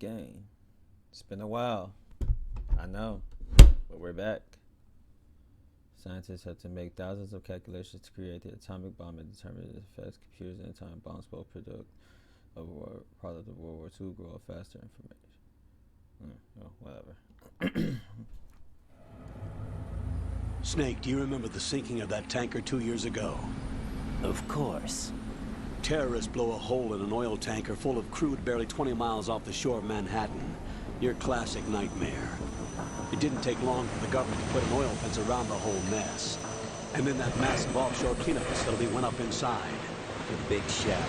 game. It's been a while, I know, but we're back. Scientists had to make thousands of calculations to create the atomic bomb and determine its effects. Computers and atomic bombs both product of product of World War II grow faster information. Oh, whatever. Snake, do you remember the sinking of that tanker 2 years ago? Of course. Terrorists blow a hole in an oil tanker full of crude barely 20 miles off the shore of Manhattan. Your classic nightmare. It didn't take long for the government to put an oil fence around the whole mess. And then that massive offshore cleanup facility went up inside. The big shell.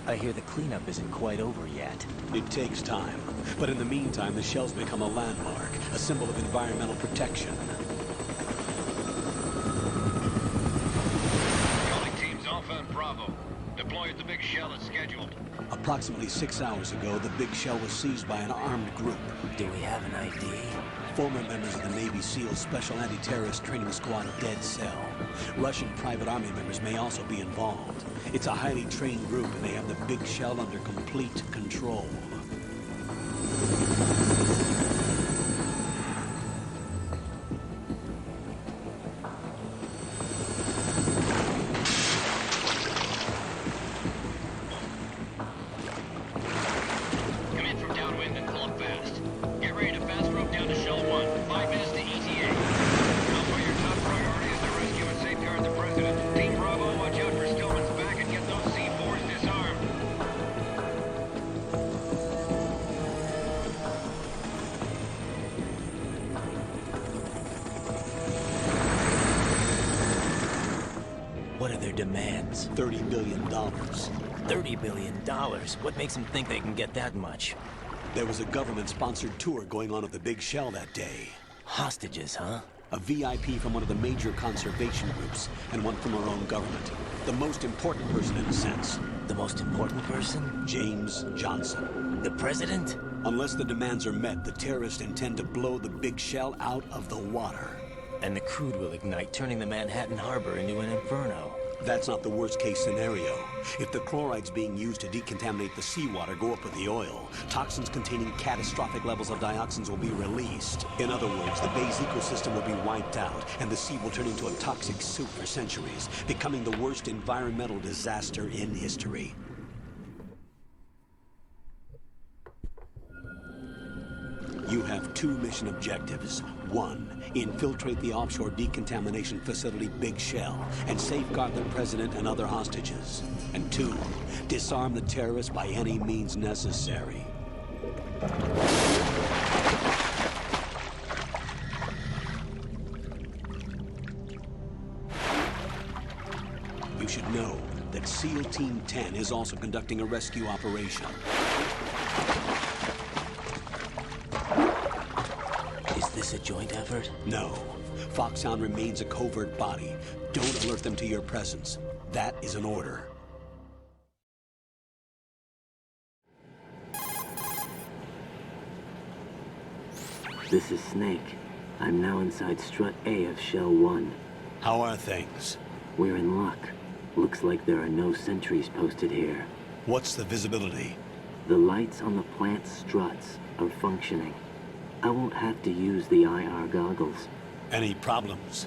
I hear the cleanup isn't quite over yet. It takes time. But in the meantime, the shell's become a landmark, a symbol of environmental protection. Calling teams Alpha and Bravo. Deploy at the big shell as scheduled. Approximately 6 hours ago, the big shell was seized by an armed group. Do we have an ID? Former members of the Navy SEAL Special Anti-Terrorist Training Squad Dead Cell. Russian private army members may also be involved. It's a highly trained group, and they have the big shell under complete control. What are their demands? $30 billion. $30 billion? What makes them think they can get that much? There was a government-sponsored tour going on at the big shell that day. Hostages, huh? A VIP from one of the major conservation groups, and one from our own government. The most important person in a sense. The most important person? James Johnson. The president? Unless the demands are met, the terrorists intend to blow the big shell out of the water. And the crude will ignite, turning the Manhattan Harbor into an inferno. That's not the worst-case scenario. If the chlorides being used to decontaminate the seawater go up with the oil, toxins containing catastrophic levels of dioxins will be released. In other words, the bay's ecosystem will be wiped out, and the sea will turn into a toxic soup for centuries, becoming the worst environmental disaster in history. You have 2 mission objectives. 1, infiltrate the offshore decontamination facility Big Shell and safeguard the president and other hostages. And 2, disarm the terrorists by any means necessary. You should know that SEAL Team 10 is also conducting a rescue operation. Is this a joint effort? No. Foxhound remains a covert body. Don't alert them to your presence. That is an order. This is Snake. I'm now inside Strut A of Shell 1. How are things? We're in luck. Looks like there are no sentries posted here. What's the visibility? The lights on the plant's struts are functioning. I won't have to use the IR goggles. Any problems?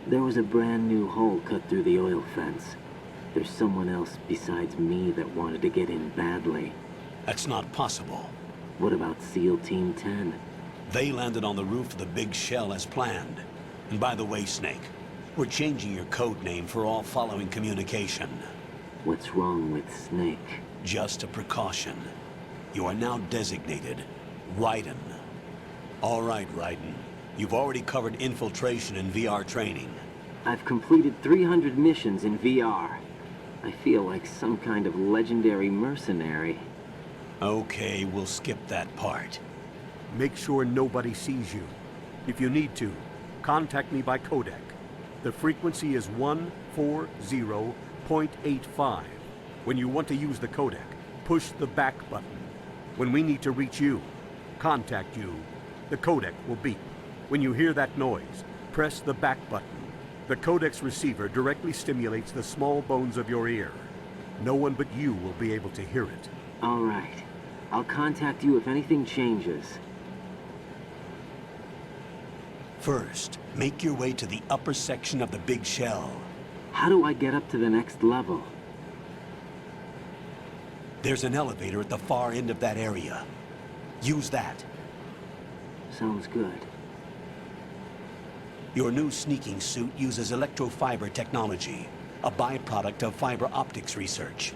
There was a brand new hole cut through the oil fence. There's someone else besides me that wanted to get in badly. That's not possible. What about SEAL Team 10? They landed on the roof of the big shell as planned. And by the way, Snake, we're changing your code name for all following communication. What's wrong with Snake? Just a precaution. You are now designated Raiden. All right, Raiden. You've already covered infiltration and VR training. I've completed 300 missions in VR. I feel like some kind of legendary mercenary. Okay, we'll skip that part. Make sure nobody sees you. If you need to, contact me by codec. The frequency is 140.85. When you want to use the codec, push the back button. When we need to reach you, contact you, the codec will beep. When you hear that noise, press the back button. The codec's receiver directly stimulates the small bones of your ear. No one but you will be able to hear it. All right. I'll contact you if anything changes. First, make your way to the upper section of the big shell. How do I get up to the next level? There's an elevator at the far end of that area. Use that. Sounds good. Your new sneaking suit uses electrofiber technology, a byproduct of fiber optics research.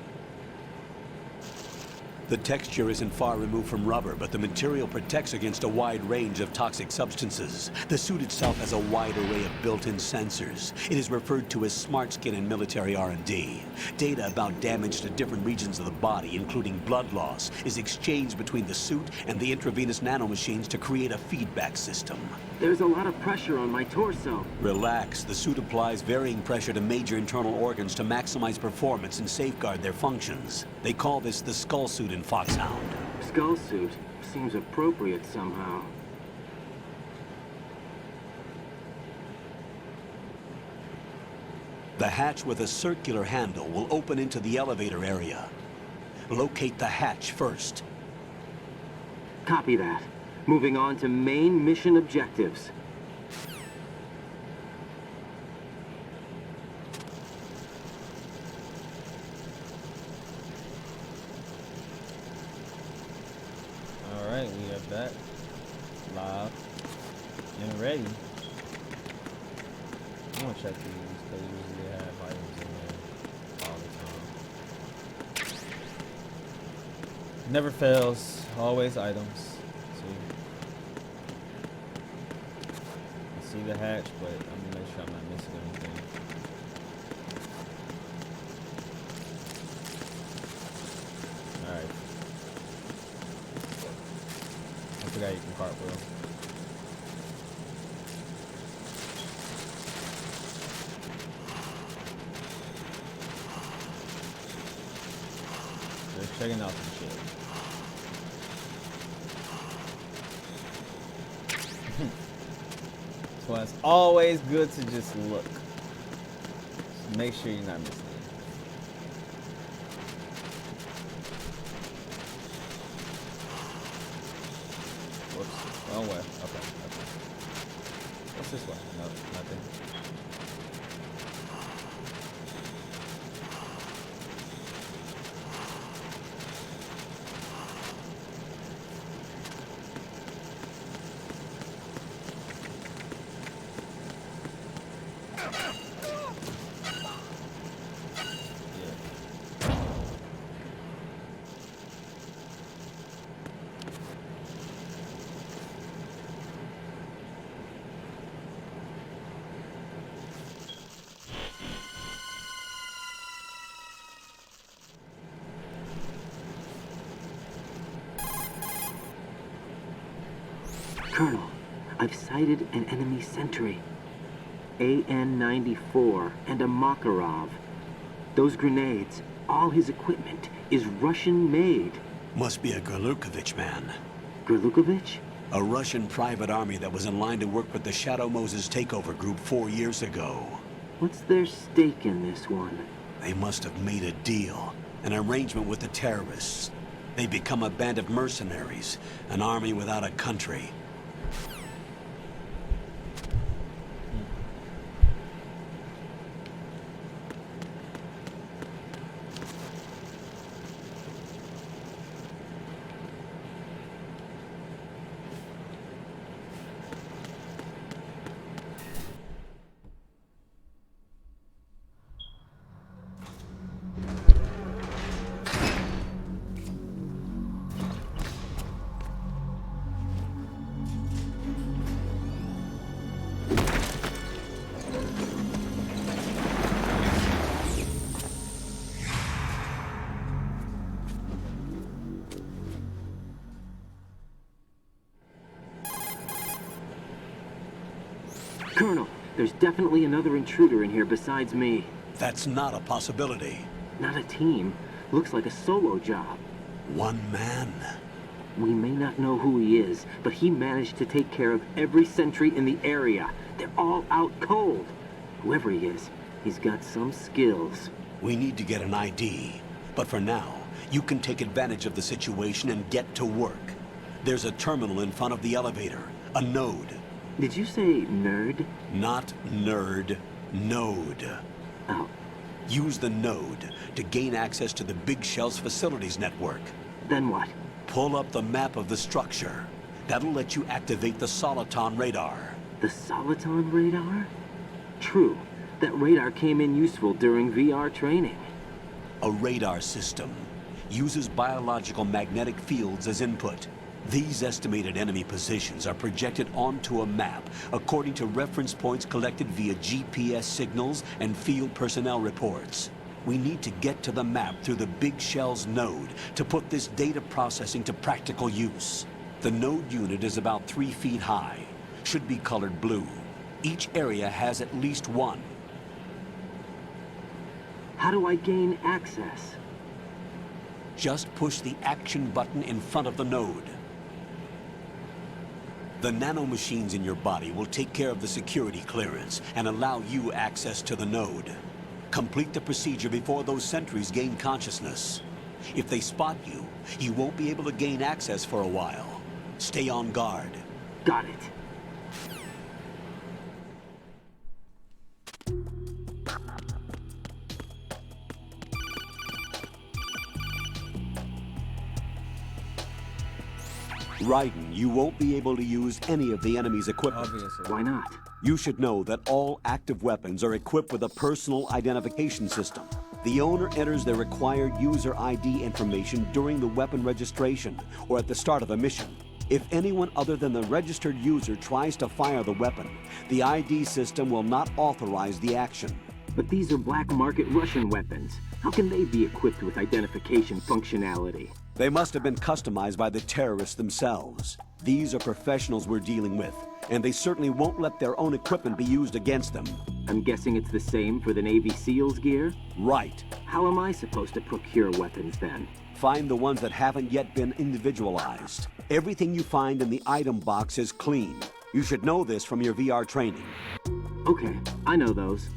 The texture isn't far removed from rubber, but the material protects against a wide range of toxic substances. The suit itself has a wide array of built-in sensors. It is referred to as smart skin in military R&D. Data about damage to different regions of the body, including blood loss, is exchanged between the suit and the intravenous nanomachines to create a feedback system. There's a lot of pressure on my torso. Relax. The suit applies varying pressure to major internal organs to maximize performance and safeguard their functions. They call this the skull suit in Foxhound. Skull suit seems appropriate somehow. The hatch with a circular handle will open into the elevator area. Locate the hatch first. Copy that. Moving on to main mission objectives. Alright, we are back. Live. And ready. I'm gonna check these because usually they have items in there all the time. Never fails. Always items. See the hatch, but I'm gonna make sure I'm not missing anything. Alright. I forgot you can cartwheel. Just checking out some shit. So it's always good to just look. Just make sure you're not missing it. Whoops. Wrong way. Okay. What's this way? No, nothing. Colonel, I've sighted an enemy sentry. AN-94 and a Makarov. Those grenades, all his equipment, is Russian-made. Must be a Gorlukovich man. Gorlukovich? A Russian private army that was in line to work with the Shadow Moses takeover group 4 years ago. What's their stake in this one? They must have made a deal, an arrangement with the terrorists. They become a band of mercenaries, an army without a country. Colonel, there's definitely another intruder in here besides me. That's not a possibility. Not a team. Looks like a solo job. One man. We may not know who he is, but he managed to take care of every sentry in the area. They're all out cold. Whoever he is, he's got some skills. We need to get an ID. But for now, You can take advantage of the situation and get to work. There's a terminal in front of the elevator, a node. Did you say nerd? Not nerd, node. Oh, Use the node to gain access to the Big Shell's facilities network. then what? Pull up the map of the structure. That'll let you activate the Soliton radar. The Soliton radar? True. That radar came in useful during VR training. A radar system uses biological magnetic fields as input. These estimated enemy positions are projected onto a map according to reference points collected via GPS signals and field personnel reports. We need to get to the map through the Big Shell's node to put this data processing to practical use. The node unit is about 3 feet high, should be colored blue. Each area has at least one. How do I gain access? Just push the action button in front of the node. The nanomachines in your body will take care of the security clearance and allow you access to the node. Complete the procedure before those sentries gain consciousness. If they spot you, you won't be able to gain access for a while. Stay on guard. Got it. Raiden, you won't be able to use any of the enemy's equipment. Obviously. Why not? You should know that all active weapons are equipped with a personal identification system. The owner enters their required user ID information during the weapon registration or at the start of a mission. If anyone other than the registered user tries to fire the weapon, the ID system will not authorize the action. But these are black market Russian weapons. How can they be equipped with identification functionality? They must have been customized by the terrorists themselves. These are professionals we're dealing with, and they certainly won't let their own equipment be used against them. I'm guessing it's the same for the Navy SEALs gear? Right. How am I supposed to procure weapons then? Find the ones that haven't yet been individualized. Everything you find in the item box is clean. You should know this from your VR training. Okay, I know those.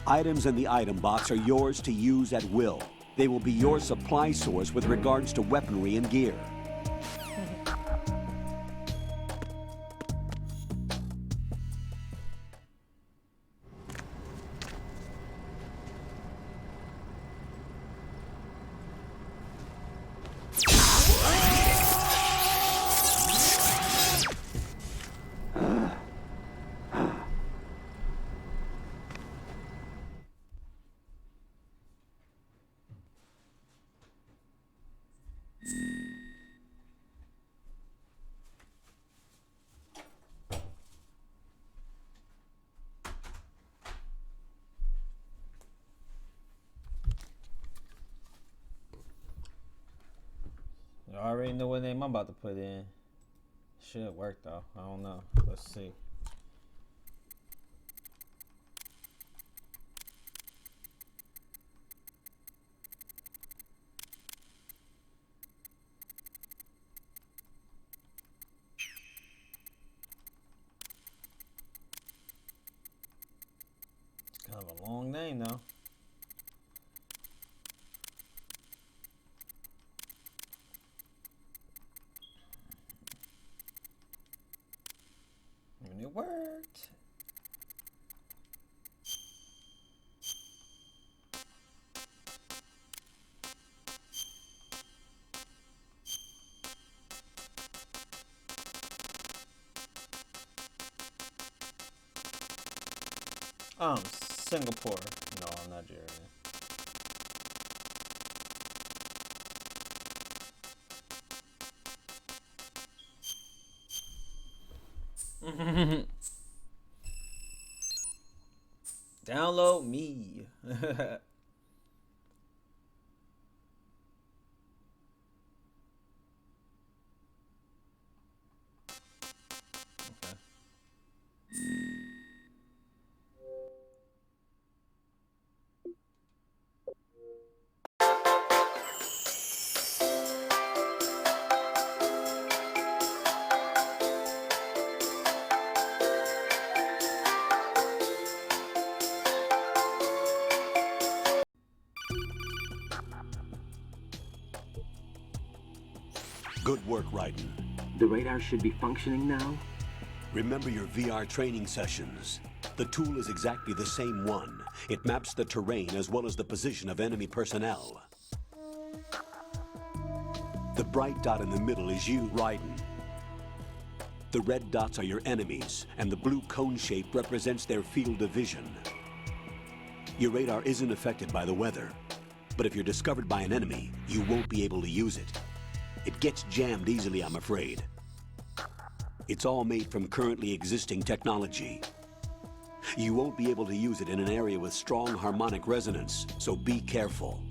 Items in the item box are yours to use at will. They will be your supply source with regards to weaponry and gear. I already know what name I'm about to put in. Should work though. I don't know. Let's see. It's kind of a long name though. And it worked. Singapore. No, I'm Nigeria. Download me. Okay. Good work, Raiden. The radar should be functioning now? Remember your VR training sessions. The tool is exactly the same one. It maps the terrain as well as the position of enemy personnel. The bright dot in the middle is you, Raiden. The red dots are your enemies, and the blue cone shape represents their field of vision. Your radar isn't affected by the weather, but if you're discovered by an enemy, you won't be able to use it. It gets jammed easily, I'm afraid. It's all made from currently existing technology. You won't be able to use it in an area with strong harmonic resonance, so be careful.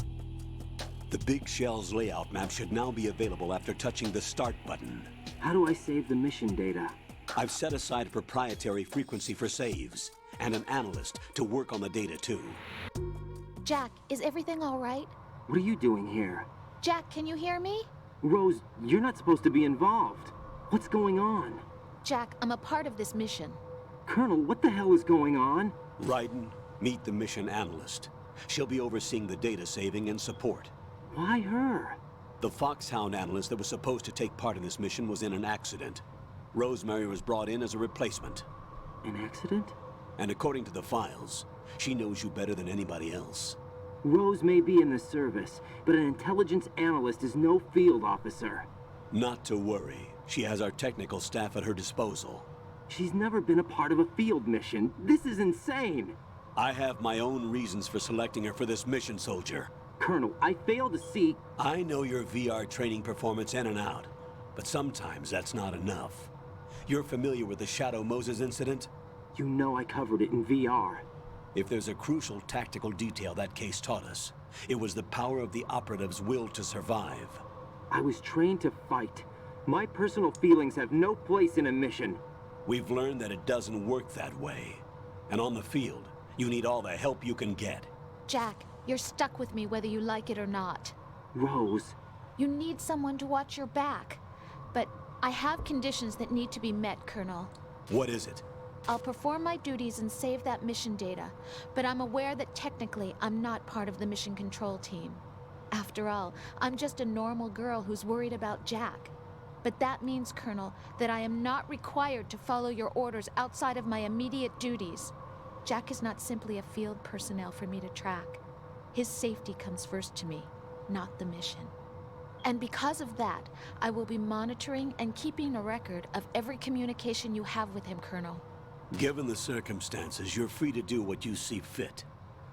The Big Shell's layout map should now be available after touching the Start button. How do I save the mission data? I've set aside a proprietary frequency for saves, and an analyst to work on the data too. Jack, is everything all right? What are you doing here? Jack, can you hear me? Rose, you're not supposed to be involved. What's going on? Jack, I'm a part of this mission. Colonel, what the hell is going on? Raiden, meet the mission analyst. She'll be overseeing the data saving and support. Why her? The Foxhound analyst that was supposed to take part in this mission was in an accident. Rosemary was brought in as a replacement. An accident? And according to the files, she knows you better than anybody else. Rose may be in the service, but an intelligence analyst is no field officer. Not to worry. She has our technical staff at her disposal. She's never been a part of a field mission. This is insane. I have my own reasons for selecting her for this mission, soldier. Colonel, I fail to see... I know your VR training performance in and out, but sometimes that's not enough. You're familiar with the Shadow Moses incident? You know I covered it in VR. If there's a crucial tactical detail that case taught us, it was the power of the operative's will to survive. I was trained to fight. My personal feelings have no place in a mission. We've learned that it doesn't work that way. And on the field, you need all the help you can get. Jack, you're stuck with me whether you like it or not. Rose. You need someone to watch your back. But I have conditions that need to be met, Colonel. What is it? I'll perform my duties and save that mission data, but I'm aware that technically I'm not part of the mission control team. After all, I'm just a normal girl who's worried about Jack. But that means, Colonel, that I am not required to follow your orders outside of my immediate duties. Jack is not simply a field personnel for me to track. His safety comes first to me, not the mission. And because of that, I will be monitoring and keeping a record of every communication you have with him, Colonel. Given the circumstances, you're free to do what you see fit.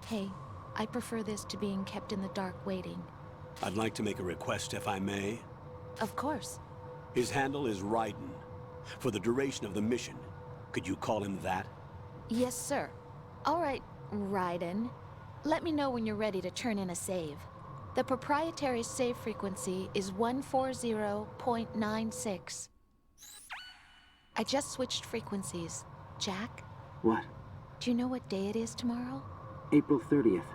Hey, I prefer this to being kept in the dark waiting. I'd like to make a request, if I may. Of course. His handle is Raiden. For the duration of the mission, could you call him that? Yes, sir. All right, Raiden. Let me know when you're ready to turn in a save. The proprietary save frequency is 140.96. I just switched frequencies. Jack? What? Do you know what day it is tomorrow? April 30th.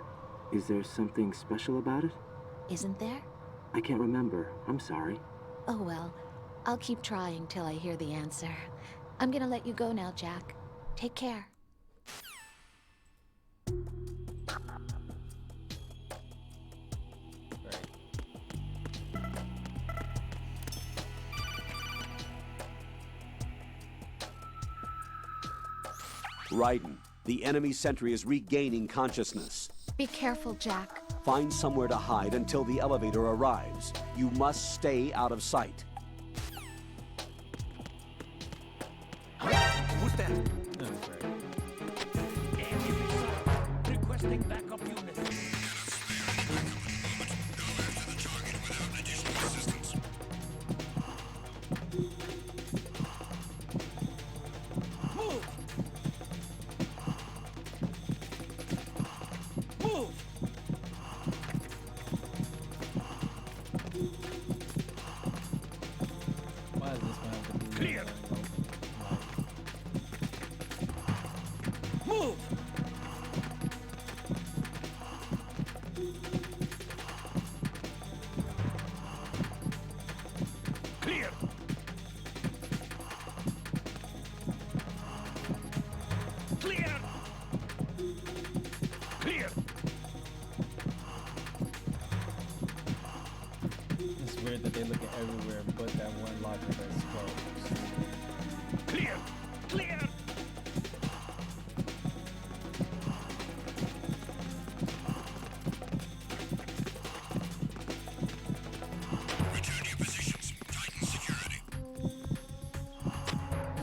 Is there something special about it? Isn't there? I can't remember. I'm sorry. Oh well, I'll keep trying till I hear the answer. I'm gonna let you go now, Jack. Take care. Raiden, the enemy sentry is regaining consciousness. Be careful, Jack. Find somewhere to hide until the elevator arrives. You must stay out of sight. Who's that? That's right. Requesting backup units. Move! Move! Why is this one have to be Clear. Like, Move!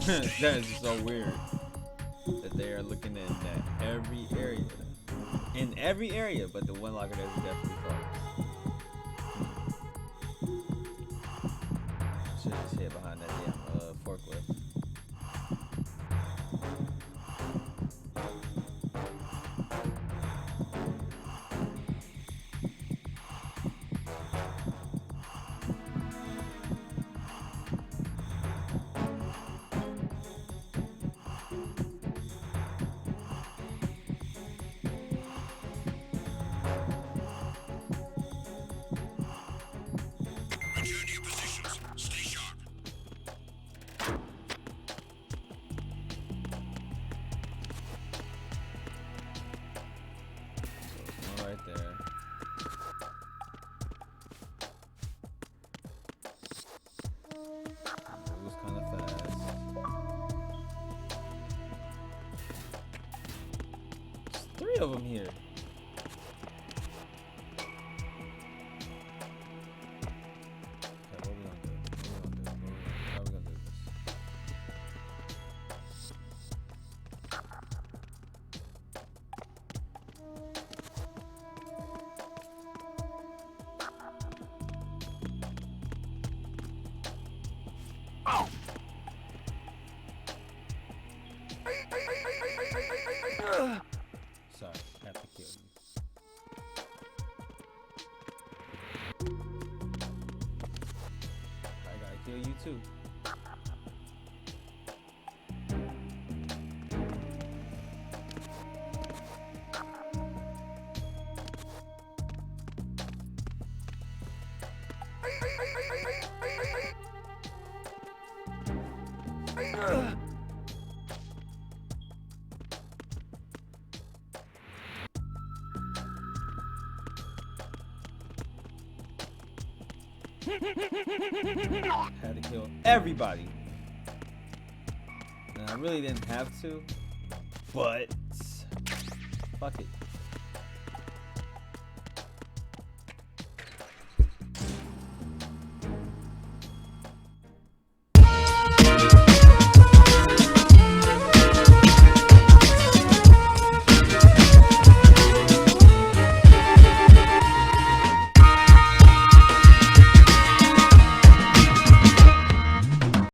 That is so weird that they are looking in at every area. In every area, but the one locker that is definitely closed. Should just hid behind that damn forklift. Right there. It was kind of fast. There's 3 of them here. Okay, what we gonna do? How we gonna do this? Sorry, have to kill you. I gotta kill you too. Had to kill everybody. And I really didn't have to, but fuck it.